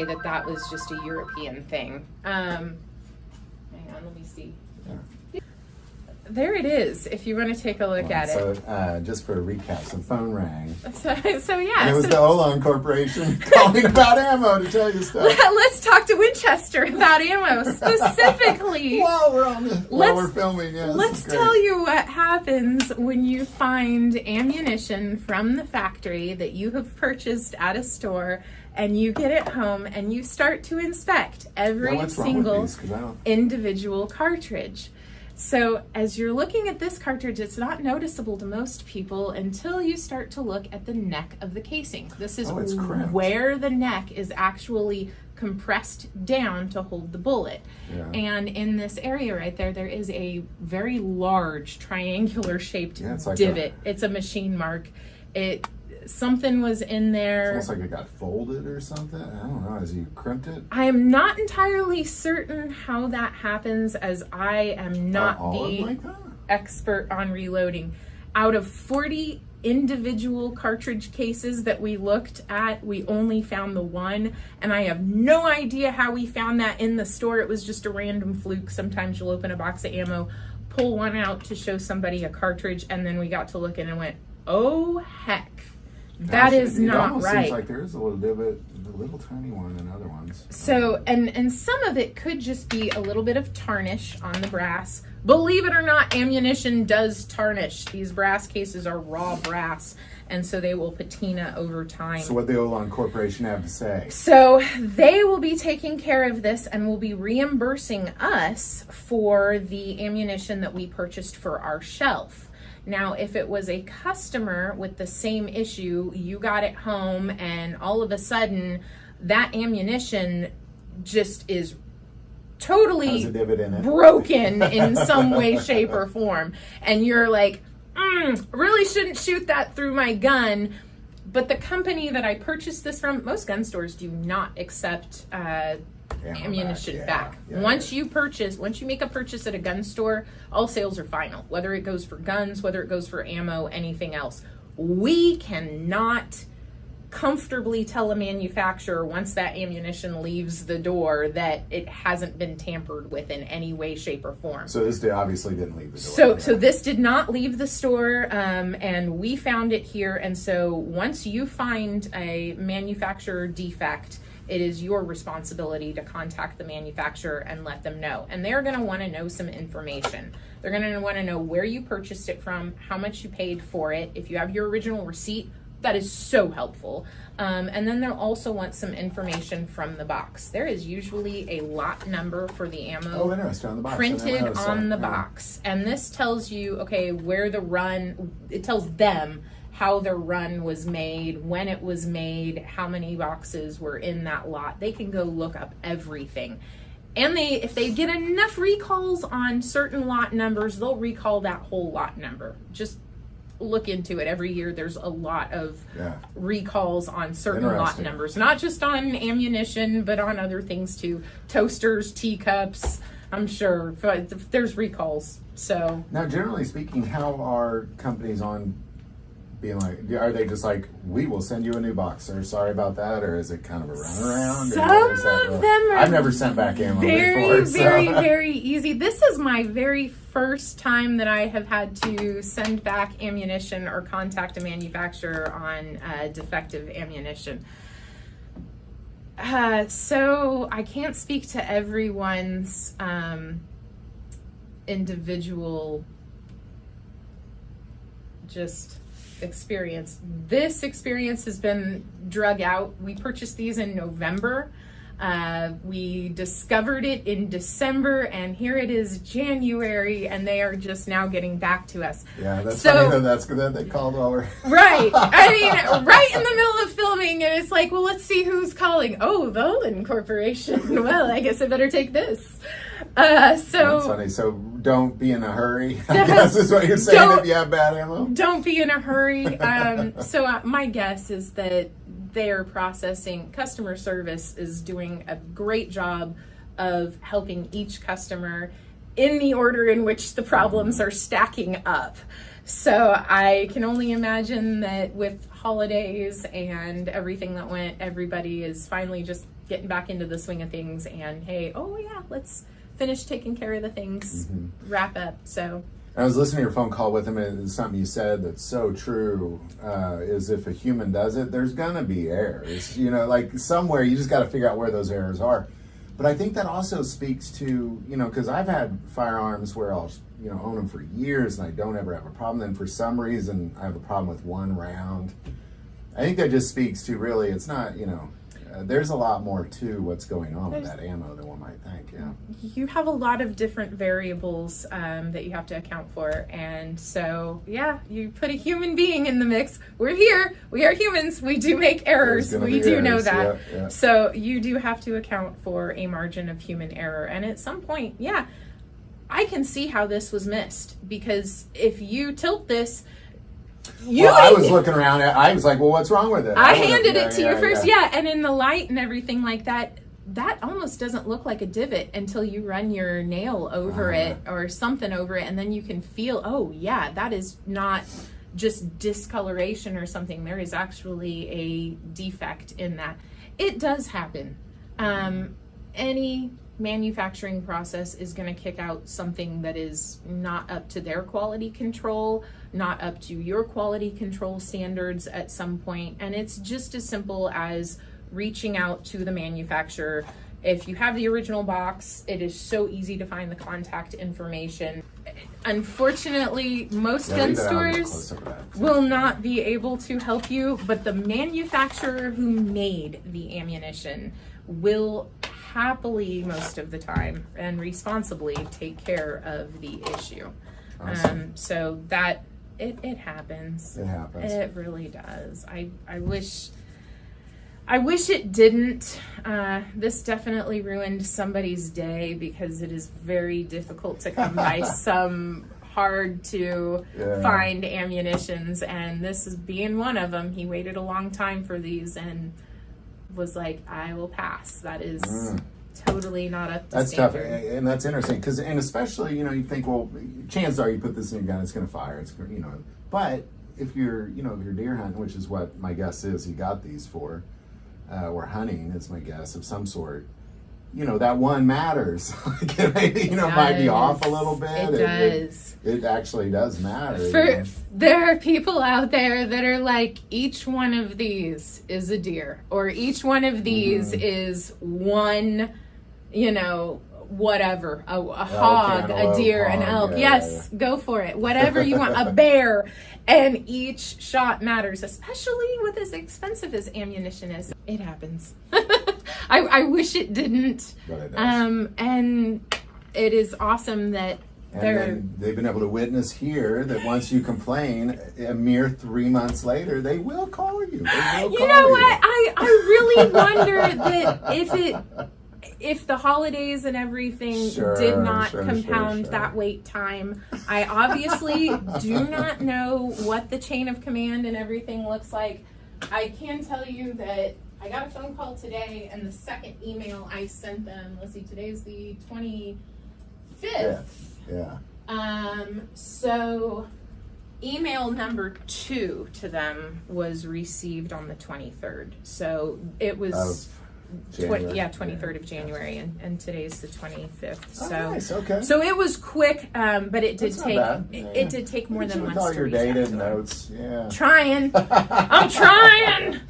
that that was just a European thing. Hang on, let me see. There it is, if you want to take a look at it. So, just for a recap, the phone rang. So yeah. And it was the Olan Corporation calling about ammo to tell you stuff. Let's talk to Winchester about ammo specifically. While we're filming, yes. Let's tell you what happens when you find ammunition from the factory that you have purchased at a store, and you get it home and you start to inspect every single individual cartridge. So as you're looking at this cartridge, it's not noticeable to most people until you start to look at the neck of the casing. This is where the neck is actually compressed down to hold the bullet. Yeah. And in this area right there, there is a very large triangular shaped divot. It's a machine mark. Something was in there. It's almost like it got folded or something. I don't know, as you crimped it. I am not entirely certain how that happens, as I am not the expert on reloading. Out of 40 individual cartridge cases that we looked at, we only found the one, and I have no idea how we found that in the store. It was just a random fluke. Sometimes you'll open a box of ammo, pull one out to show somebody a cartridge, and then we got to look in and went, oh heck. That is not right. It seems like there is a little divot, a little tiny one in other ones. So, and some of it could just be a little bit of tarnish on the brass. Believe it or not, ammunition does tarnish. These brass cases are raw brass, and so they will patina over time. So what the Olan Corporation have to say? So they will be taking care of this and will be reimbursing us for the ammunition that we purchased for our shelf. Now, if it was a customer with the same issue, you got it home and all of a sudden that ammunition just is totally broken in some way, shape, or form. And you're like, really shouldn't shoot that through my gun. But the company that I purchased this from, most gun stores do not accept ammunition back. Once you make a purchase at a gun store, all sales are final, whether it goes for guns, whether it goes for ammo, anything else. We cannot comfortably tell a manufacturer once that ammunition leaves the door that it hasn't been tampered with in any way, shape, or form. So this obviously didn't leave the door. So this did not leave the store, and we found it here. And so once you find a manufacturer defect, it is your responsibility to contact the manufacturer and let them know. And they're going to want to know some information. They're going to want to know where you purchased it from, how much you paid for it. If you have your original receipt, that is so helpful. And then they'll also want some information from the box. There is usually a lot number for the ammo printed on the box. And this tells you, okay, where the run, it tells them how the run was made, when it was made, how many boxes were in that lot. They can go look up everything. And if they get enough recalls on certain lot numbers, they'll recall that whole lot number. Just look into it. Every year there's a lot of recalls on certain lot numbers, not just on ammunition, but on other things too. Toasters, teacups, I'm sure. But there's recalls. So now, generally speaking, how are companies on being like, are they just like, we will send you a new box, sir, sorry about that, or is it kind of a runaround? Some of them are I've never sent back ammo before. Very easy. This is my very first time that I have had to send back ammunition or contact a manufacturer on defective ammunition. So I can't speak to everyone's individual experience. This experience has been drug out. We purchased these in November. We discovered it in December, and here it is January, and they are just now getting back to us. Yeah, that's funny that that's good that they called over. Right. I mean, right in the middle of filming, and it's like, well, let's see who's calling. Oh, the Olan Corporation. Well, I guess I better take this. That's funny. So don't be in a hurry, I guess is what you're saying if you have bad ammo. Don't be in a hurry. So my guess is that their customer service is doing a great job of helping each customer in the order in which the problems are stacking up. So I can only imagine that with holidays and everything that went, everybody is finally just getting back into the swing of things, and hey, oh yeah, let's finish taking care of the things, wrap up. So I was listening to your phone call with him, and something you said that's so true, is if a human does it, there's gonna be errors. You know, like somewhere you just got to figure out where those errors are. But I think that also speaks to, you know, because I've had firearms where I'll, you know, own them for years and I don't ever have a problem. Then for some reason I have a problem with one round. I think that just speaks to really, it's not, you know, there's a lot more to what's going on with that ammo than one might think. Yeah, you have a lot of different variables that you have to account for, and so yeah, you put a human being in the mix. We're here, we are humans, we do make errors, we do know that. Yeah. So you do have to account for a margin of human error, and at some point, yeah, I can see how this was missed, because if you tilt this, I was looking around. I was like, "Well, what's wrong with it?" I handed it to you first, and in the light and everything like that, that almost doesn't look like a divot until you run your nail over it or something over it, and then you can feel, oh yeah, that is not just discoloration or something. There is actually a defect in that. It does happen. Any manufacturing process is going to kick out something that is not up to their quality control, not up to your quality control standards at some point. And it's just as simple as reaching out to the manufacturer. If you have the original box, it is so easy to find the contact information. Unfortunately, most gun stores will not be able to help you, but the manufacturer who made the ammunition will happily, most of the time, and responsibly take care of the issue. Awesome. So that it happens. It happens. It really does. I wish it didn't. This definitely ruined somebody's day, because it is very difficult to come by some hard to find ammunitions, and this is being one of them. He waited a long time for these and was like, I will pass. That is totally not up to standard. That's tough, and that's interesting, because, and especially, you know, you think, well, chances are you put this in your gun, it's going to fire, it's going to, you know, but if you're, you know, if you're deer hunting, which is what my guess is he got these for, or hunting is my guess of some sort, you know, that one matters. You know, it might be off a little bit. It does. It actually does matter. There are people out there that are like, each one of these is a deer, or each one of these is one, you know, whatever, a hog, a deer, an elk. Yes, go for it. Whatever you want, a bear. And each shot matters, especially with as expensive as ammunition is. It happens. I wish it didn't. But it does. And it is awesome that they've been able to witness here that once you complain, a mere 3 months later, they will call you. You know what? I really wonder that if the holidays and everything did not compound that wait time. I obviously do not know what the chain of command and everything looks like. I can tell you that I got a phone call today, and the second email I sent them, let's see, today's the 25th. Yeah. So email number 2 to them was received on the 23rd. So it was 23rd of January, and today's the 25th. So nice. Okay. So it was quick, but it did it did take more than months all to your reach out data to them. notes. Yeah. I'm trying.